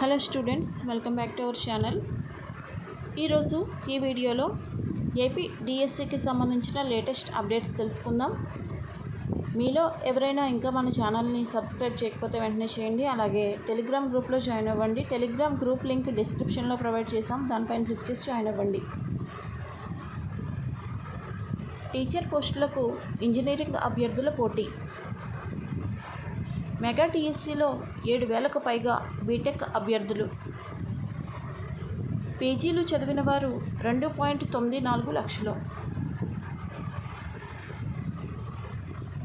Hello students, welcome back to our channel. ఈరోజు ఈ వీడియోలో ఏపీ డిఎస్సికి సంబంధించిన లేటెస్ట్ అప్డేట్స్ తెలుసుకుందాం. మీలో ఎవరైనా ఇంకా మన ఛానల్ని సబ్స్క్రైబ్ చేయకపోతే వెంటనే చేయండి. అలాగే టెలిగ్రామ్ గ్రూప్లో జాయిన్ అవ్వండి. టెలిగ్రామ్ గ్రూప్ లింక్ డిస్క్రిప్షన్లో ప్రొవైడ్ చేసాం, దానిపైన క్లిక్ చేసి జాయిన్ అవ్వండి. టీచర్ పోస్టులకు ఇంజనీరింగ్ అభ్యర్థుల పోటీ. మెగా టీఎస్సీలో 7,000కు పైగా బీటెక్ అభ్యర్థులు. పీజీలు చదివిన వారు 2.94 లక్షలు.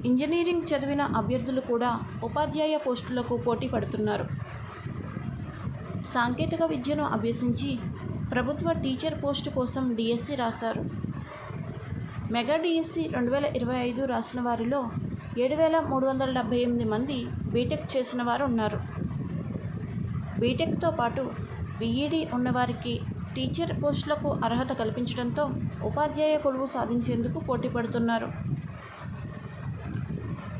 ఇంజనీరింగ్ చదివిన అభ్యర్థులు కూడా ఉపాధ్యాయ పోస్టులకు పోటీ పడుతున్నారు. సాంకేతిక విద్యను అభ్యసించి ప్రభుత్వ టీచర్ పోస్టు కోసం డిఎస్సి రాశారు. మెగా డిఎస్సి 2025 రాసిన వారిలో 7,378 మంది బీటెక్ చేసిన వారు ఉన్నారు. బీటెక్తో పాటు బీఈడీ ఉన్నవారికి టీచర్ పోస్టులకు అర్హత కల్పించడంతో ఉపాధ్యాయ కొలువు సాధించేందుకు పోటీ పడుతున్నారు.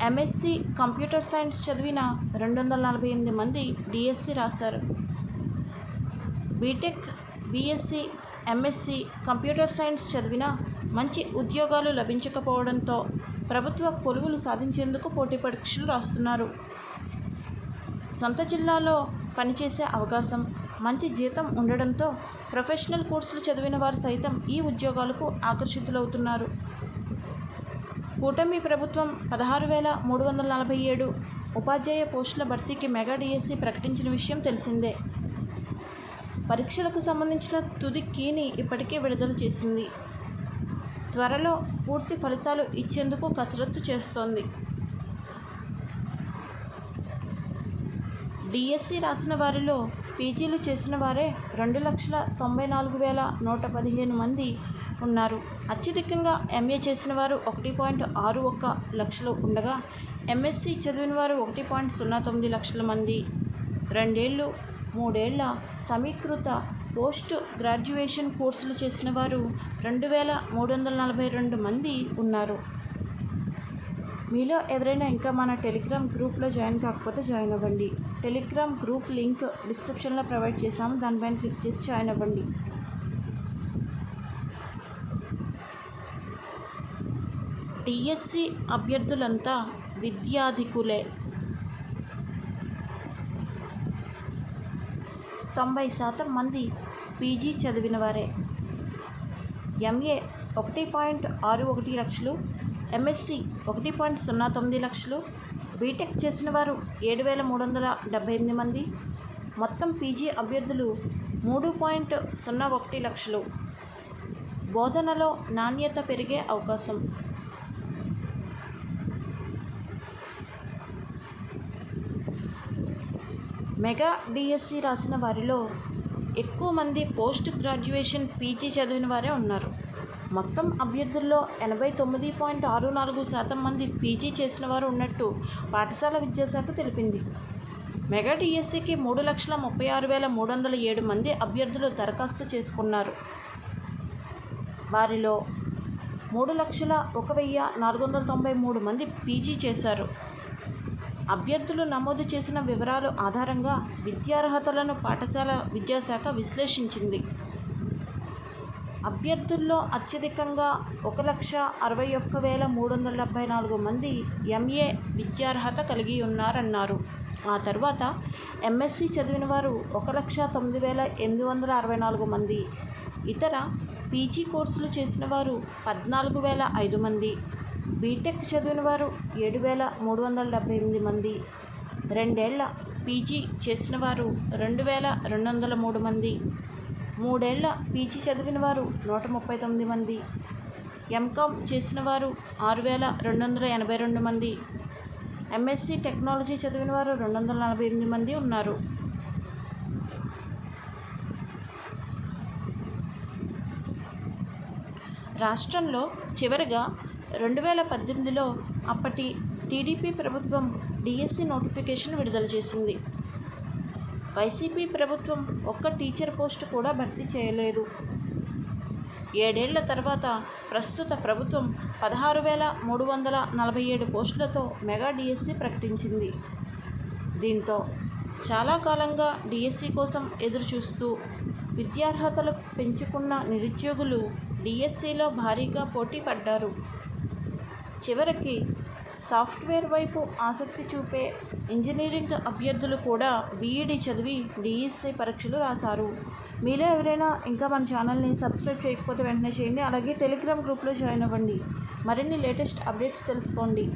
ఎంఎస్సి కంప్యూటర్ సైన్స్ చదివిన 248 మంది డిఎస్సి రాశారు. BTech, BSc, MSc computer science చదివిన మంచి ఉద్యోగాలు లభించకపోవడంతో ప్రభుత్వ కొలువులు సాధించేందుకు పోటీ పరీక్షలు రాస్తున్నారు. సొంత జిల్లాలో పనిచేసే అవకాశం, మంచి జీతం ఉండడంతో ప్రొఫెషనల్ కోర్సులు చదివిన వారు సైతం ఈ ఉద్యోగాలకు ఆకర్షితులవుతున్నారు. కూటమి ప్రభుత్వం 16,347 ఉపాధ్యాయ పోస్టుల భర్తీకి మెగా డిఎస్సి ప్రకటించిన విషయం తెలిసిందే. పరీక్షలకు సంబంధించిన తుది కీని ఇప్పటికే విడుదల చేసింది. త్వరలో పూర్తి ఫలితాలు ఇచ్చేందుకు కసరత్తు చేస్తోంది. డిఎస్సి రాసిన వారిలో పీజీలు చేసిన వారే 2,94,115 మంది ఉన్నారు. అత్యధికంగా ఎంఏ చేసిన వారు 1.61 లక్షలు ఉండగా, ఎంఎస్సి చదివిన వారు 1.09 లక్షల మంది. 2 ఏళ్ళు, 3 ఏళ్ల సమీకృత పోస్ట్ గ్రాడ్యుయేషన్ కోర్సులు చేసిన వారు 2,342 మంది ఉన్నారు. మీలో ఎవరైనా ఇంకా మన టెలిగ్రామ్ గ్రూప్లో జాయిన్ కాకపోతే జాయిన్ అవ్వండి. టెలిగ్రామ్ గ్రూప్ లింక్ డిస్క్రిప్షన్లో ప్రొవైడ్ చేసాము, దానిపైన క్లిక్ చేసి జాయిన్ అవ్వండి. డిఎస్సి అభ్యర్థులంతా విద్యాధికులే. 90% మంది పీజీ చదివిన వారే. ఎంఏ 1.61 లక్షలు, ఎంఎస్సి 1.09 లక్షలు, బీటెక్ చేసిన వారు 7,378 మంది. మొత్తం పీజీ అభ్యర్థులు 3.01 లక్షలు. బోధనలో నాణ్యత పెరిగే అవకాశం. మెగా డిఎస్సి రాసిన వారిలో ఎక్కువ మంది పోస్ట్ గ్రాడ్యుయేషన్ పీజీ చదివిన వారే ఉన్నారు. మొత్తం అభ్యర్థుల్లో 89.64% మంది పీజీ చేసిన వారు ఉన్నట్టు పాఠశాల విద్యాశాఖ తెలిపింది. మెగా డిఎస్సికి 3,36,307 మంది అభ్యర్థులు దరఖాస్తు చేసుకున్నారు. వారిలో 3,01,493 మంది పీజీ చేశారు. అభ్యర్థులు నమోదు చేసిన వివరాల ఆధారంగా విద్యార్హతలను పాఠశాల విద్యాశాఖ విశ్లేషించింది. అభ్యర్థుల్లో అత్యధికంగా 1,61,374 మంది ఎంఏ విద్యార్హత కలిగి ఉన్నారన్నారు. ఆ తర్వాత ఎంఎస్సి చదివిన వారు 1,09,864 మంది. ఇతర పీజీ కోర్సులు చేసిన వారు 14,005 మంది. బీటెక్ చదివిన వారు 7,378 మంది. 2 ఏళ్ల పీజీ చేసిన వారు 2,203 మంది. 3 ఏళ్ల పీజీ చదివిన వారు 139 మంది. ఎంకామ్ చేసిన వారు 6,282 మంది. ఎంఎస్సి టెక్నాలజీ చదివిన వారు 248 మంది ఉన్నారు. రాష్ట్రంలో చివరిగా 2018లో అప్పటి టీడీపీ ప్రభుత్వం డిఎస్సి నోటిఫికేషన్ విడుదల చేసింది. వైసీపీ ప్రభుత్వం ఒక్క టీచర్ పోస్టు కూడా భర్తీ చేయలేదు. 7 ఏళ్ల తర్వాత ప్రస్తుత ప్రభుత్వం 16,347 పోస్టులతో మెగా డిఎస్సి ప్రకటించింది. దీంతో చాలా కాలంగా డిఎస్సి కోసం ఎదురు చూస్తూ విద్యార్హతలు పెంచుకున్న నిరుద్యోగులు డిఎస్సిలో భారీగా పోటీ పడ్డారు. చివరికి సాఫ్ట్వేర్ వైపు ఆసక్తి చూపే ఇంజనీరింగ్ అభ్యర్థులు కూడా బీఈడీ చదివి డిఎస్సి పరీక్షలు రాశారు. మీలో ఎవరైనా ఇంకా మన ఛానల్ని సబ్స్క్రైబ్ చేయకపోతే వెంటనే చేయండి. అలాగే టెలిగ్రామ్ గ్రూప్లో జాయిన్ అవ్వండి. మరిన్ని లేటెస్ట్ అప్డేట్స్ తెలుసుకోండి.